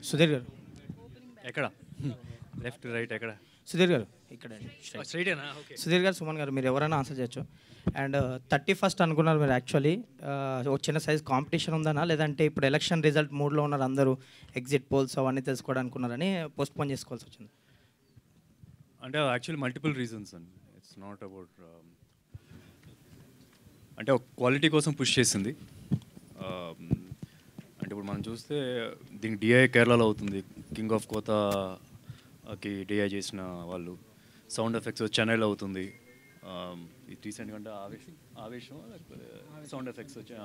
సుధీర్ గారు ఎక్కడ left right ఎక్కడ సుధీర్ గారు ఇక్కడ స్ట్రైటేనా ఓకే సుధీర్ గారు సుమన్ గారు మీరు ఎవరైనా ఆన్సర్ చేయొచ్చు. అండ్ 31st అనుకున్నారు మీరు యాక్చువల్లీ ఒక చిన్న సైజ్ కాంపిటీషన్ ఉందనా లేదంటే ఇప్పుడు ఎలక్షన్ రిజల్ట్ మూడ్లో ఉన్నారు అందరూ ఎగ్జిట్ పోల్స్ అవన్నీ తెలుసుకోవడానికి అనుకున్నారని పోస్ట్పోన్ చేసుకోవాల్సి వచ్చింది? అంటే యాక్చువల్లీ మల్టిపుల్ రీజన్స్ అండి. ఇట్స్ నాట్ అబౌట్ అంటే ఒక క్వాలిటీ కోసం పుష్ చేసింది. అంటే ఇప్పుడు మనం చూస్తే దీనికి డిఐ కేరళలో అవుతుంది, కింగ్ ఆఫ్ కోతాకి డిఐ చేసిన వాళ్ళు. సౌండ్ ఎఫెక్ట్స్ చెన్నైలో అవుతుంది. ఇది రీసెంట్గా అంటే ఆవేశం లేకపోతే సౌండ్ ఎఫెక్ట్స్ వచ్చి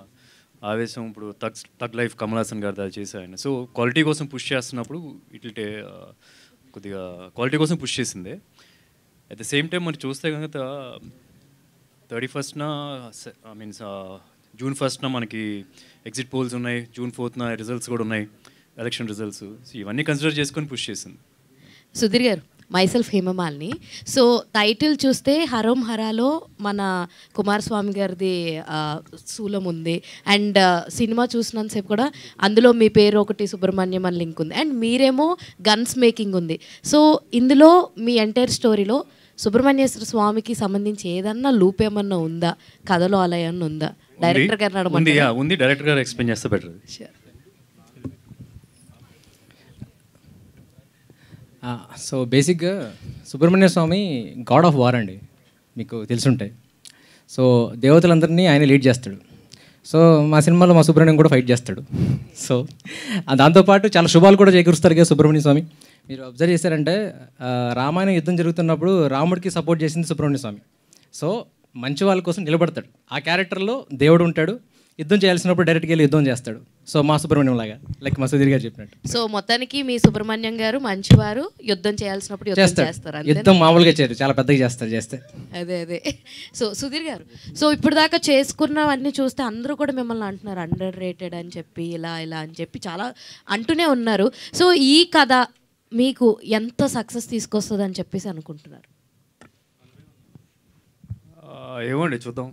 ఆవేశం ఇప్పుడు తగ్ లైఫ్ కమల్ హాసన్ గారు అది చేశారు ఆయన. సో క్వాలిటీ కోసం పుష్ చేస్తున్నప్పుడు ఇట్లా కొద్దిగా క్వాలిటీ కోసం పుష్ చేసిందే. అట్ ద సేమ్ టైం మరి చూస్తే కనుక 31st June 1st మనకి ఎగ్జిట్ పోల్స్ ఉన్నాయి, June 4th రిజల్ట్స్ కూడా ఉన్నాయి, ఎలక్షన్ రిజల్ట్స్. సో ఇవన్నీ కన్సిడర్ చేసుకొని పుష్ చేసింది. సుధీర్ గారు, మైసెల్ఫ్ హేమమాలిని. సో టైటిల్ చూస్తే హరం హరాలో మన కుమారస్వామి గారిది శూలం ఉంది. అండ్ సినిమా చూసినంతసేపు కూడా అందులో మీ పేరు ఒకటి సుబ్రహ్మణ్యం అని లింక్ ఉంది. అండ్ మీరేమో గన్స్ మేకింగ్ ఉంది. సో ఇందులో మీ ఎంటైర్ స్టోరీలో సుబ్రహ్మణ్యేశ్వర స్వామికి సంబంధించి ఏదన్నా లూప్ ఏమన్నా ఉందా, కథలో అలా ఏమన్నా ఉందా? డైరెక్టర్ గారు ఉంది, డైరెక్టర్ గారు ఎక్స్ప్లెయిన్ చేస్తే బెటర్. సో బేసిక్గా సుబ్రహ్మణ్య స్వామి గాడ్ ఆఫ్ వార్ అండి, మీకు తెలుసుంటాయి. సో దేవతలందరినీ ఆయన లీడ్ చేస్తాడు. సో మా సినిమాలో మా సుబ్రహ్మణ్యం కూడా ఫైట్ చేస్తాడు. సో దాంతోపాటు చాలా శుభాలు కూడా చేకూరుస్తారు కదా సుబ్రహ్మణ్య స్వామి. మీరు అబ్జర్వ్ చేశారంటే రామాయణ యుద్ధం జరుగుతున్నప్పుడు రాముడికి సపోర్ట్ చేసింది సుబ్రహ్మణ్య స్వామి. సో మంచి వాళ్ళ కోసం నిలబడతాడు. ఆ క్యారెక్టర్లో దేవుడు ఉంటాడు, యుద్ధం చేయాల్సినప్పుడు డైరెక్ట్గా వెళ్ళి యుద్ధం చేస్తాడు. సో మా సుబ్రహ్మణ్యం లాగా, లైక్ మా సుధీర్ గారు చెప్పినట్టు. సో మొత్తానికి మీ సుబ్రహ్మణ్యం గారు మంచివారు, యుద్ధం చేయాల్సినప్పుడు చేస్తారు. యుద్ధం మామూలుగా చేయరు, చాలా పెద్దగా చేస్తే. అదే. సో సుధీర్ గారు, సో ఇప్పుడు దాకా చేసుకున్నవన్నీ చూస్తే అందరూ కూడా మిమ్మల్ని అంటున్నారు అండర్ రేటెడ్ అని చెప్పి, ఇలా అని చెప్పి చాలా అంటూనే ఉన్నారు. సో ఈ కథ మీకు ఎంత సక్సెస్ తీసుకొస్తుంది అని చెప్పేసి అనుకుంటున్నారు? ఏమండి చూద్దాం.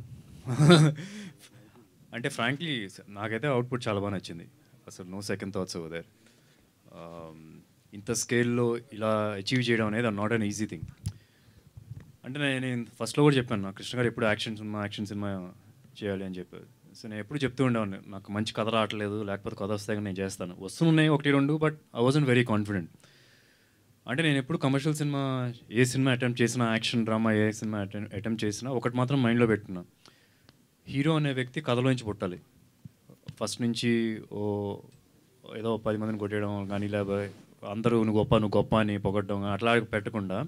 అంటే ఫ్రాంక్లీ నాకైతే అవుట్పుట్ చాలా బాగా నచ్చింది. అసలు no second thoughts over there. ఇంత స్కేల్లో ఇలా అచీవ్ చేయడం అనేది నాట్ అన్ ఈజీ థింగ్. అంటే నేను ఫస్ట్లో కూడా చెప్పాను, నా కృష్ణ గారు ఎప్పుడు యాక్షన్ సినిమా చేయాలి అని చెప్పారు. సో నేను ఎప్పుడు చెప్తూ ఉండేవాడిని, నాకు మంచి కథ రావట్లేదు, లేకపోతే కథ వస్తే నేను చేస్తాను. వస్తున్నాయి 1-2, but I wasn't very confident. అంటే నేను ఎప్పుడు కమర్షియల్ సినిమా ఏ సినిమా అటెంప్ట్ చేసినా, యాక్షన్ డ్రామా ఏ సినిమా అటెంప్ట్ చేసినా ఒకటి మాత్రం మైండ్లో పెట్టుకున్నా, హీరో అనే వ్యక్తి కథలోంచి పుట్టాలి. ఫస్ట్ నుంచి ఏదో 10 మందిని కొట్టేయడం కానీ, లేకపోతే అందరూ నువ్వు గొప్ప అని పొగట్టడం అట్లా పెట్టకుండా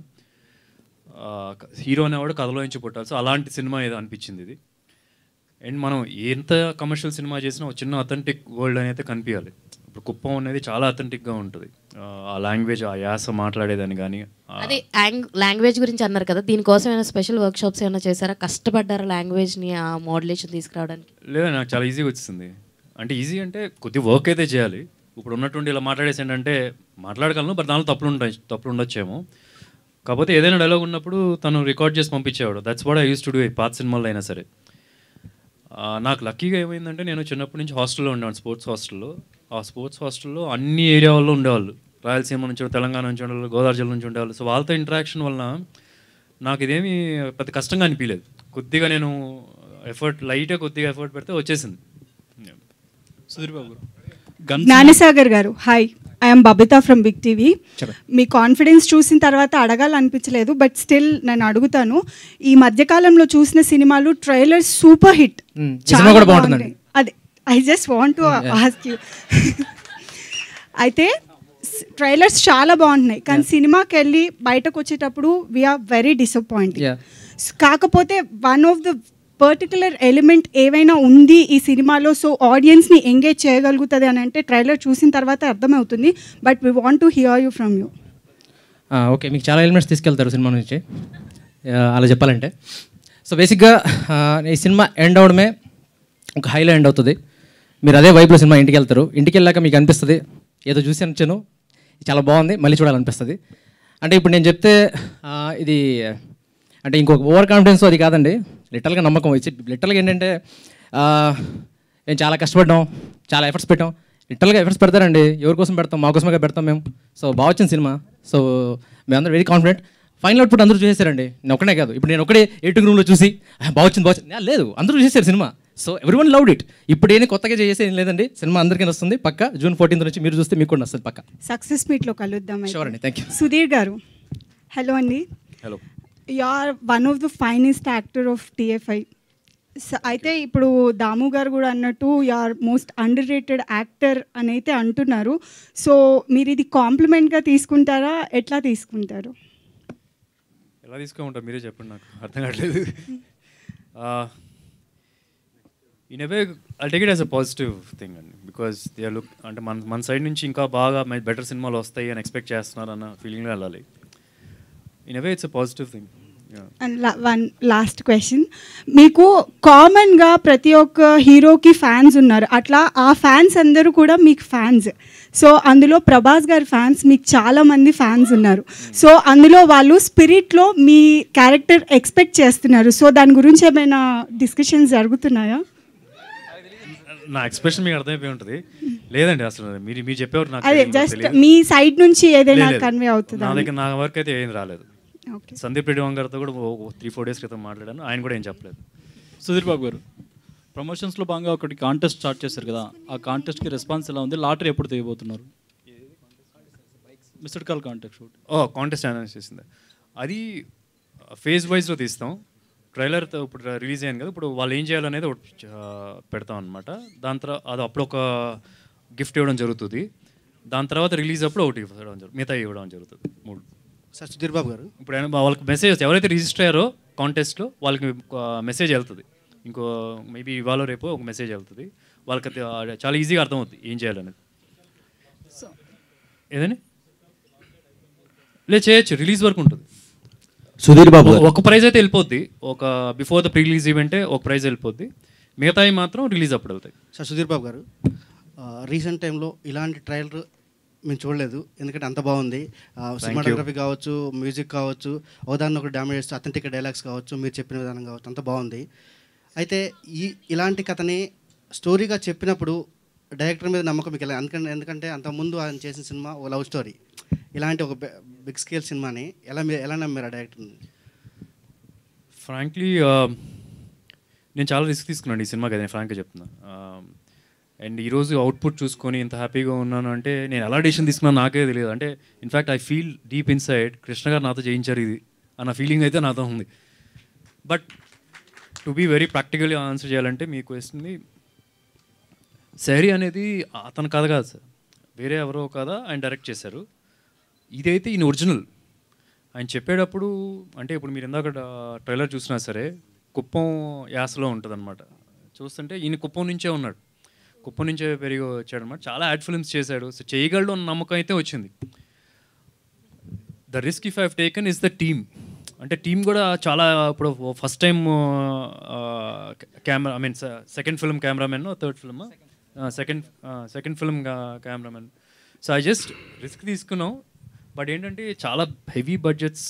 హీరో అనేవాడు కథలోంచి పుట్టాలి. సో అలాంటి సినిమా ఏదో అనిపించింది ఇది. అండ్ మనం ఎంత కమర్షియల్ సినిమా చేసినా ఒక చిన్న అథెంటిక్ వరల్డ్ అనేది కనిపించాలి. ఇప్పుడు కుప్పం అనేది చాలా అథెంటిక్గా ఉంటుంది. ఆ లాంగ్వేజ్, ఆ యాస మాట్లాడేదని కానీ. అదే లాంగ్వేజ్ గురించి అన్నారు కదా, దీనికోసం ఏమైనా స్పెషల్ వర్క్షాప్స్ ఏమైనా చేశారా? కష్టపడ్డారా లాంగ్వేజ్ని ఆ మోడ్యులేషన్ తీసుకురావడానికి? లేదా, నాకు చాలా ఈజీగా వచ్చింది. అంటే ఈజీ అంటే కొద్ది వర్క్ అయితే చేయాలి. ఇప్పుడు ఉన్నటువంటి ఇలా మాట్లాడేసి ఏంటంటే మాట్లాడగలను, బట్ దానిలో తప్పులు ఉండొచ్చేమో. కాకపోతే ఏదైనా డైలాగ్ ఉన్నప్పుడు తను రికార్డ్ చేసి పంపించేవాడు. That's what I use to do పాత సినిమాల్లో అయినా సరే. నాకు లక్కీగా ఏమైందంటే, నేను చిన్నప్పటి నుంచి హాస్టల్లో ఉండేవాడు, స్పోర్ట్స్ హాస్టల్లో. ఆ స్పోర్ట్స్ హాస్టల్లో అన్ని ఏరియా వాళ్ళు ఉండేవాళ్ళు. రాయలసీమ నుంచి, తెలంగాణ నుంచి ఉండేవాళ్ళు, గోదావరి జిల్లా నుంచి ఉండేవాళ్ళు. సో వాళ్ళతో ఇంటరాక్షన్ వలన నాకు ఇదేమీ పెద్ద కష్టంగా అనిపించలేదు. కొద్దిగా నేను లైట్గా కొద్దిగా ఎఫర్ట్ పెడితే వచ్చేసింది. Sudheer Babu, Gnanasagar garu, hi, I'm Babitha from big TV. మీ కాన్ఫిడెన్స్ చూసిన తర్వాత అడగాలనిపించలేదు, బట్ స్టిల్ నేను అడుగుతాను. ఈ మధ్యకాలంలో చూసిన సినిమాలు ట్రైలర్స్ సూపర్ హిట్, చాలా బాగుంది. అదే I just want to ask you. అయితే ట్రైలర్స్ చాలా బాగుంటున్నాయి, కానీ సినిమాకి వెళ్ళి బయటకు వచ్చేటప్పుడు వీఆర్ వెరీ డిసప్పాయింటెడ్. కాకపోతే one of the particular element ఏవైనా ఉంది ఈ సినిమాలో, సో ఆడియన్స్ని ఎంగేజ్ చేయగలుగుతుంది అని అంటే ట్రైలర్ చూసిన తర్వాత అర్థమవుతుంది. But we want to hear you from you. Okay, మీకు చాలా ఎలిమెంట్స్ తీసుకెళ్తారు సినిమా నుంచి, అలా చెప్పాలంటే. సో బేసిక్గా ఈ సినిమా ఎండ్ అవడమే ఒక హైలో ఎండ్ అవుతుంది. మీరు అదే వైపులో సినిమా ఇంటికి వెళ్తారు. ఇంటికి వెళ్ళాక మీకు అనిపిస్తుంది ఏదో చూసి వచ్చాను, చాలా బాగుంది, మళ్ళీ చూడాలనిపిస్తుంది. అంటే ఇప్పుడు నేను చెప్తే ఇది అంటే ఇంకొక ఓవర్ కాన్ఫిడెన్స్ అది కాదండి, లిటరల్గా నమ్మకం వచ్చి. లిటరల్గా ఏంటంటే నేను చాలా కష్టపడ్డాం, చాలా ఎఫర్ట్స్ పెట్టాం, లిటరల్గా ఎఫర్ట్స్ పెడతారండి. ఎవరి కోసం పెడతాం? మా కోసమే పెడతాం మేము. సో బాగా వచ్చింది సినిమా. సో మేమందరం వెరీ కాన్ఫిడెంట్. ఫైనల్ అవుట్పుట్ అందరూ చూసేశారండి. నేను ఒకనే కాదు, ఇప్పుడు నేను ఒకటే ఎయిటింగ్ రూమ్లో చూసి బాగా వచ్చింది లేదు, అందరూ చూసేశారు సినిమా. So everyone loved it. ఇప్పుడు ఏం కొత్తగా చేసేది ఏం లేదండి, సినిమా అందరికీ వస్తుంది పక్క. June 14th నుంచి మీరు చూస్తే మీకు కూడా వస్తుంది పక్క. సక్సెస్ మీట్లో కలుద్దాం. షూర్ అండి, thank you. Sudheer garu, hello అండి. Hello. You are one of the finest actor of TFI. అయితే ఇప్పుడు దాము గారు కూడా అన్నట్టు you are most underrated actor అని అయితే అంటున్నారు. సో మీరు ఇది కాంప్లిమెంట్గా తీసుకుంటారా, ఎట్లా తీసుకుంటారు? ఎలా తీసుకోమంటారు మీరే చెప్పండి, నాకు అర్థం కావట్లేదు. In a way I take it as a positive thing అండి, బికాస్ దే ఆర్ లుక్ అంటే మన సైడ్ నుంచి ఇంకా బాగా బెటర్ సినిమాలు వస్తాయి అని ఎక్స్పెక్ట్ చేస్తున్నారు అన్న ఫీలింగ్లో వెళ్ళాలి. In a way it's a positive thing. And one last question, మీకు కామన్గా ప్రతి ఒక్క హీరోకి ఫ్యాన్స్ ఉన్నారు, అట్లా ఆ ఫ్యాన్స్ అందరూ కూడా మీకు ఫ్యాన్స్. సో అందులో ప్రభాస్ గారి ఫ్యాన్స్ మీకు చాలామంది ఫ్యాన్స్ ఉన్నారు. సో అందులో వాళ్ళు స్పిరిట్లో మీ క్యారెక్టర్ ఎక్స్పెక్ట్ చేస్తున్నారు. సో దాని గురించి ఏమైనా డిస్కషన్స్ జరుగుతున్నాయా? నా ఎక్స్ప్రెషన్ మీకు అర్థమైపోయి ఉంటుంది. లేదండి అసలు మీరు చెప్పేవారు నాకు అదే జస్ట్ మీ సైడ్ నుంచి ఏదైనా కన్వే అవుతుందా? నా దగ్గర నా వరకు అయితే ఏం రాలేదు. ఓకే. సందీప్ రెడ్డి గారితో కూడా 3-4 days క్రితం మాట్లాడాను, ఆయన కూడా ఏం చెప్పలేదు. సుధీర్ బాబు గారు, ప్రమోషన్స్లో భాగంగా ఒకటి కాంటెస్ట్ స్టార్ట్ చేశారు కదా, ఆ కాంటెస్ట్కి రెస్పాన్స్ ఎలా ఉంది? లాటరీ ఎప్పుడు తీయబోతున్నారు? Missed call contest shoot. Contest announce చేసింది. అది ఫేజ్ వైజ్లో తీస్తాం. ట్రైలర్తో ఇప్పుడు రిలీజ్ అయ్యింది కదా, ఇప్పుడు వాళ్ళు ఏం చేయాలనేది ఒకటి పెడతాం అనమాట. దాని తర్వాత అది అప్పుడు ఒక గిఫ్ట్ ఇవ్వడం జరుగుతుంది. దాని తర్వాత రిలీజ్ అప్పుడు ఒకటి ఇవ్వడం జరుగుతుంది, మిగతా ఇవ్వడం జరుగుతుంది. 3. సార్ సుధీర్ బాబు గారు, ఇప్పుడు వాళ్ళకి మెసేజ్ ఎవరైతే రిజిస్టర్ అయ్యారో కాంటెస్ట్లో వాళ్ళకి మెసేజ్ వెళ్తుంది. ఇంకో మేబీ ఇవాళ రేపు ఒక మెసేజ్ వెళ్తుంది వాళ్ళకి. చాలా ఈజీగా అర్థమవుతుంది ఏం చేయాలనేది. ఏదని లేదు చేయొచ్చు, రిలీజ్ వరకు ఉంటుంది. సుధీర్ బాబు ఒక ప్రైజ్ అయితే వెళ్ళిపోద్ది, ఒక బిఫోర్ ద ప్రీ రిలీజ్ ఈవెంటే ఒక ప్రైజ్ వెళ్ళిపోద్ది, మిగతాయి మాత్రం రిలీజ్ అప్పుడు వెళ్తాయి. సార్ సుధీర్ బాబు గారు, రీసెంట్ టైంలో ఇలాంటి ట్రైలర్ మేము చూడలేదు, ఎందుకంటే అంత బాగుంది. సినిమాటోగ్రఫీ కావచ్చు, మ్యూజిక్ కావచ్చు, ఒకదాన్ని ఒకటి డామేజ్ చేస్తూ అథెంటిక్ డైలాగ్స్ కావచ్చు, మీరు చెప్పిన విధానం కావచ్చు, అంత బాగుంది. అయితే ఇలాంటి కథని స్టోరీగా చెప్పినప్పుడు డైరెక్టర్ మీద నమ్మకం మీకు ఎలా? ఎందుకంటే అంతకుముందు ఆయన చేసిన సినిమా ఓ లవ్ స్టోరీ, ఇలాంటి ఒక బిగ్ స్కేల్ సినిమాని ఎలా నమ్మారు ఆ డైరెక్టర్ని? ఫ్రాంక్లీ నేను చాలా రిస్క్ తీసుకున్నాను ఈ సినిమాకి, అది నేను ఫ్రాంక్గా చెప్తున్నా. అండ్ ఈరోజు అవుట్పుట్ చూసుకొని ఇంత హ్యాపీగా ఉన్నాను అంటే నేను ఎలా డెసిషన్ తీసుకున్నాను నాకే తెలియదు. అంటే in fact I feel deep inside Krishna garu నాతో చేయించారు ఇది అన్న ఫీలింగ్ అయితే నాతో ఉంది. But to be very practically answer చేయాలంటే మీ క్వశ్చన్ని, సెహరీ అనేది అతని కథ కాదు సార్, వేరే ఎవరో కదా ఆయన డైరెక్ట్ చేశారు. ఇదైతే ఈయన ఒరిజినల్. ఆయన చెప్పేటప్పుడు అంటే ఇప్పుడు మీరు ఇందాక ట్రైలర్ చూసినా సరే కుప్పం యాసలో ఉంటుంది అనమాట. చూస్తుంటే ఈయన కుప్పం నుంచే ఉన్నాడు, కుప్పం నుంచే పెరిగి వచ్చాడు అనమాట. చాలా యాడ్ ఫిల్మ్స్ చేశాడు. సో చేయగలడు అన్న నమ్మకం అయితే వచ్చింది. The risk if I have taken is the team. అంటే టీమ్ కూడా చాలా, ఇప్పుడు first time camera I mean second film cameraman, third film second film cameraman. So I just risk తీసుకున్నాం. బట్ ఏంటంటే చాలా హెవీ బడ్జెట్స్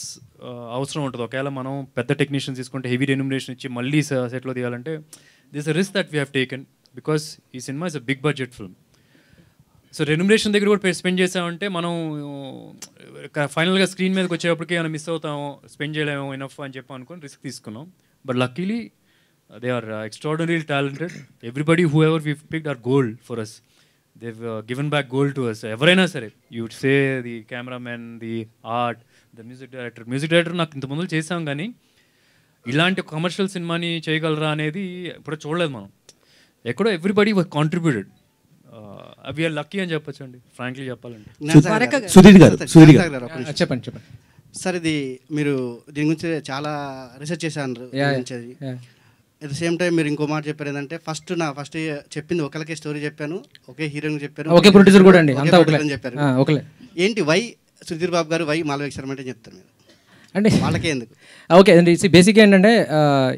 అవసరం ఉంటుంది. ఒకవేళ మనం పెద్ద టెక్నీషియన్స్ తీసుకుంటే హెవీ రెన్యూమరేషన్ ఇచ్చి మళ్ళీ సెట్లో తీయాలంటే this a risk that we have taken, because ఈ సినిమా is a big budget film. So remuneration దగ్గర కూడా స్పెండ్ చేసామంటే మనం ఫైనల్గా స్క్రీన్ మీదకి వచ్చేటప్పటికి ఏమైనా మిస్ అవుతాము, స్పెండ్ చేయలేము ఇనఫ్ అని చెప్పి అనుకుని రిస్క్ తీసుకున్నాం. But luckily they are extraordinary talented. Everybody who ever we picked are gold for us. they've given back gold to us. ఎవరైనా సరే, you would say the cameraman, the art, the music director నాకు ఇంత ముందు చేసాం, కానీ ఇలాంటి commercial సినిమాని చేయగలరా అనేది ఇప్పుడు చూడలేదు మనం. ఎక్కడో ఎవ్రీబడి కాంట్రిబ్యూటెడ్. వీఆర్ లక్కీ అని చెప్పొచ్చు అండి, ఫ్రాంక్లీ చెప్పాలంటే. సుధీర్ గారు చెప్పండి చెప్పండి సార్, ఇది మీరు దీని గురించి చాలా రీసెర్చ్ చేశారు. అట్ ద సేమ్ టైం మీరు ఇంకో మాట చెప్పారు ఏంటంటే, ఫస్ట్ చెప్పింది ఒకరికే స్టోరీ చెప్పాను, ఒకే హీరోయిన్ చెప్పారు, ఒకే ప్రొడ్యూసర్ కూడా అండి, అంతా ఒకరే చెప్పారు. ఏంటి వై సుధీర్ బాబు గారు, వై మాల్విక శర్మ అంటే చెప్తారు మీరు అంటే వాళ్ళకే ఎందుకు? ఓకే అండి, బేసిక్గా ఏంటంటే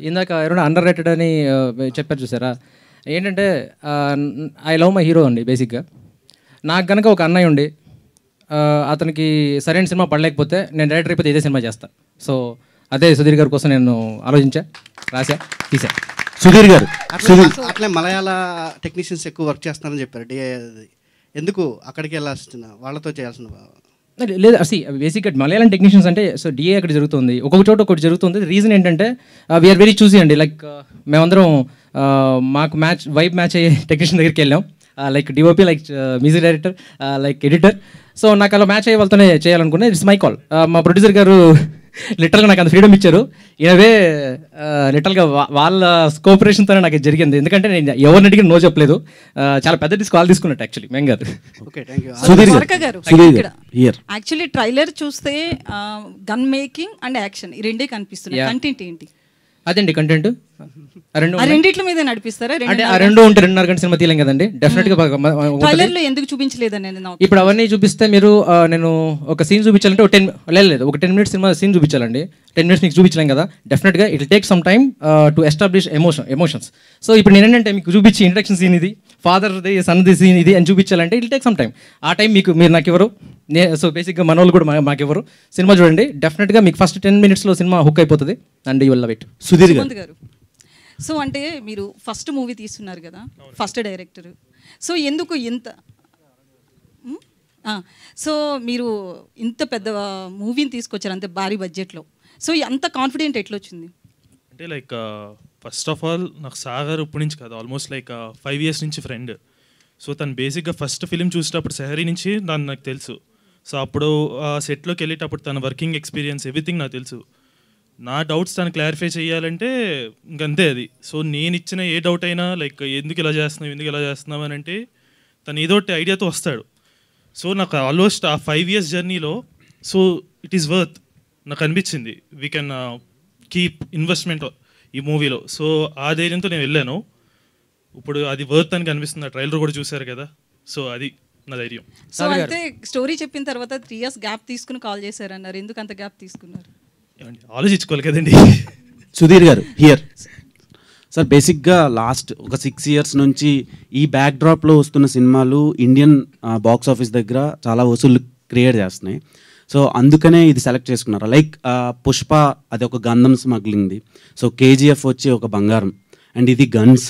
ఇందాక ఎవరైనా అండర్ రేటెడ్ అని చెప్పారు చూసారా. ఏంటంటే ఐ లవ్ మై హీరో అండి. బేసిక్గా నాకు కనుక ఒక అన్నయ్య ఉండి అతనికి సరైన సినిమా పడలేకపోతే నేను డైరెక్టర్ అయిపోతే ఇదే సినిమా చేస్తాను. సో అదే సుధీర్ గారి కోసం నేను ఆలోచించా, రాశా, తీసా. సుధీర్ గారు అట్లే మలయాళ టెక్నీషియన్స్ ఎక్కువ వర్క్ చేస్తున్నారని చెప్పారు. ఎందుకు అక్కడికి వెళ్ళాల్సిన వాళ్ళతో చేయాల్సిన లేదు అసలు బేసిక్గా మలయాళం టెక్నీషియన్స్ అంటే సో డిఏ అక్కడ జరుగుతుంది, ఒక్కొక్క చోట ఒకటి జరుగుతుంది. రీజన్ ఏంటంటే వీఆర్ వెరీ చూసీ అండి. లైక్ మేమందరం మాకు వైబ్ మ్యాచ్ అయ్యే టెక్నీషియన్ దగ్గరికి వెళ్ళాం, like DOP, like music director, like editor. So నాకు అలా మ్యాచ్ అయ్యే వాళ్ళతోనే చేయాలనుకున్నా. It's my call. మా ప్రొడ్యూసర్ గారు లిటరల్గా నాకు అంత ఫ్రీడమ్ ఇచ్చారు. ఇనవే లిటరల్గా వాళ్ళ కోఆపరేషన్తోనే నాకు ఇది జరిగింది. ఎందుకంటే నేను ఎవరిని అడిగిన నో చెప్పలేదు. చాలా పెద్ద కాల్ తీసుకున్నట్టు యాక్చువల్లీ మేము గారు. Okay, thank you. Dwaraka garu actually trailer చూస్తే గన్ మేకింగ్ అండ్ యాక్షన్ ఈ రెండే కనిపిస్తున్నాయి. కంటెంట్ ఏంటి? అదండి కంటెంట్. రెండిట్ల మీద నడిపిస్తారా? అంటే ఆ రెండు ఉంటే 2.5 గంటల సినిమా తీయలేం కదండి. డెఫినెట్గా ట్రైలర్ లో ఎందుకు చూపించలేదని ఇప్పుడు అవన్నీ చూపిస్తే మీరు నేను ఒక సీన్ చూపించాలంటే ఒక 10 మినిట్స్ సినిమా సీన్ చూపించాలండి. 10 మినిట్స్ మీకు చూపించలేం కదా. డెఫినెట్గా it take some time to establish emotions. So ఇప్పుడు నేను ఏంటంటే మీకు చూపించి ఇంట్రడక్షన్ సీన్ ఇది, ఫాదర్ది సన్ది సీన్ ఇది అని చూపించాలంటే ఇట్ టేక్ సమ్ టైమ్. ఆ టైం మీరు నాకు ఎవరు సో బేసిక్గా మన వాళ్ళు కూడా మాకు ఎవరు. సినిమా చూడండి, డెఫినెట్గా మీకు ఫస్ట్ 10 మినిట్స్లో సినిమా హుక్ అయిపోతుంది and you will love it. Sudheer గారు, సో అంటే మీరు ఫస్ట్ మూవీ తీస్తున్నారు కదా, ఫస్ట్ డైరెక్టర్. సో ఎందుకు ఇంత సో మీరు ఇంత పెద్ద మూవీని తీసుకొచ్చారు అంతే భారీ బడ్జెట్లో. సో అంత కాన్ఫిడెంట్ ఎట్లా వచ్చింది? అంటే లైక్ ఫస్ట్ ఆఫ్ ఆల్ నాకు సాగర్ ఇప్పటి నుంచి కాదు, ఆల్మోస్ట్ లైక్ 5 years నుంచి ఫ్రెండ్. సో తను బేసిక్గా ఫస్ట్ ఫిలిం చూసేటప్పుడు సెహరీ నుంచి దాన్ని నాకు తెలుసు. సో అప్పుడు సెట్లోకి వెళ్ళేటప్పుడు తన వర్కింగ్ ఎక్స్పీరియన్స్ ఎవ్రీథింగ్ నాకు తెలుసు. నా డౌట్స్ తను క్లారిఫై చేయాలంటే ఇంకంతే అది. సో నేను ఇచ్చిన ఏ డౌట్ అయినా లైక్ ఎందుకు ఇలా చేస్తున్నావు అని అంటే తను ఏదో ఒకటి ఐడియాతో వస్తాడు. సో నాకు ఆల్మోస్ట్ ఆ 5 years జర్నీలో సో ఇట్ ఈస్ వర్త్ నాకు అనిపించింది. వీ కెన్ కీప్ ఇన్వెస్ట్మెంట్ ఈ మూవీలో. సో ఆ ధైర్యంతో నేను వెళ్ళాను. ఇప్పుడు అది వర్త్ అని కనిపిస్తుంది. ఆ ట్రైలర్ కూడా చూశారు కదా. సో అది నా ధైర్యం. సో అయితే స్టోరీ చెప్పిన తర్వాత 3 years గ్యాప్ తీసుకుని కాల్ చేశారన్నారు. ఎందుకు అంత గ్యాప్ తీసుకున్నారు? ఆలోచించుకోవాలి కదండి. సుధీర్ గారు హియర్. సార్ బేసిక్గా లాస్ట్ ఒక 6 years నుంచి ఈ బ్యాక్ డ్రాప్లో వస్తున్న సినిమాలు ఇండియన్ బాక్స్ ఆఫీస్ దగ్గర చాలా వసూలు క్రియేట్ చేస్తున్నాయి. సో అందుకనే ఇది సెలెక్ట్ చేసుకున్నారు. లైక్ పుష్ప అది ఒక గంధం స్మగ్లింగ్ది, సో కేజీఎఫ్ వచ్చి ఒక బంగారం, అండ్ ఇది గన్స్.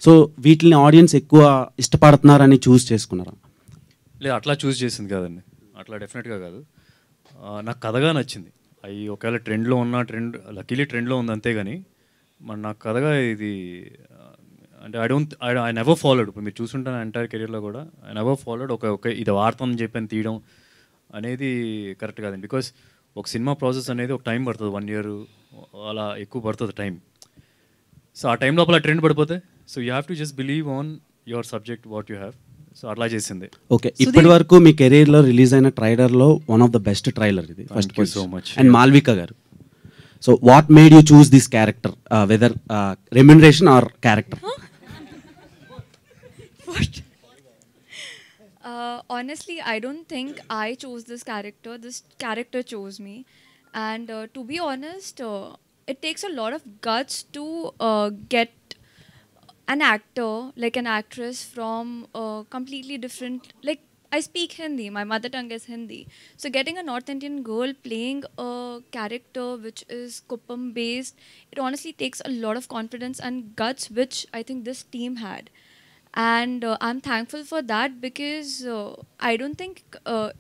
సో వీటిని ఆడియన్స్ ఎక్కువ ఇష్టపడుతున్నారని చూస్ చేసుకున్నారా? లేదు, అట్లా చూస్ చేసింది కాదండి, అట్లా డెఫినెట్గా కాదు. నాకు కథగా నచ్చింది. అవి ఒకవేళ ట్రెండ్లో లక్కీలీ ట్రెండ్లో ఉంది అంతేగాని నాకు కథగా ఇది అంటే ఐ నెవర్ ఫాలోడ్. ఇప్పుడు మీరు చూసుంటాను ఎంటైర్ కెరీర్లో కూడా ఐ నెవర్ ఫాలోడ్ ఒక ఇది వార్తని చెప్పని తీయడం అనేది కరెక్ట్ కాదండి. బికాస్ ఒక సినిమా ప్రాసెస్ అనేది ఒక టైం పడుతుంది, 1 year అలా ఎక్కువ పడుతుంది టైం. సో ఆ టైం లోపల ట్రెండ్ పడిపోతే so you have to just believe on your subject what you have. So అట్లా చేసింది. ఓకే, ఇప్పటి వరకు మీ కెరీర్లో రిలీజ్ అయిన ట్రైలర్లో one of the best trailer ఇది. First so much. And Malvika garu, so what made you choose this character, whether remuneration or character? Honestly, I don't think I chose this character. This character chose me. And to be honest, it takes a lot of guts to get an actor, like an actress from completely different, like I speak Hindi, my mother tongue is Hindi. So getting a North Indian girl playing a character which is Kuppam based, it honestly takes a lot of confidence and guts, which I think this team had. And I'm thankful for that because I don't think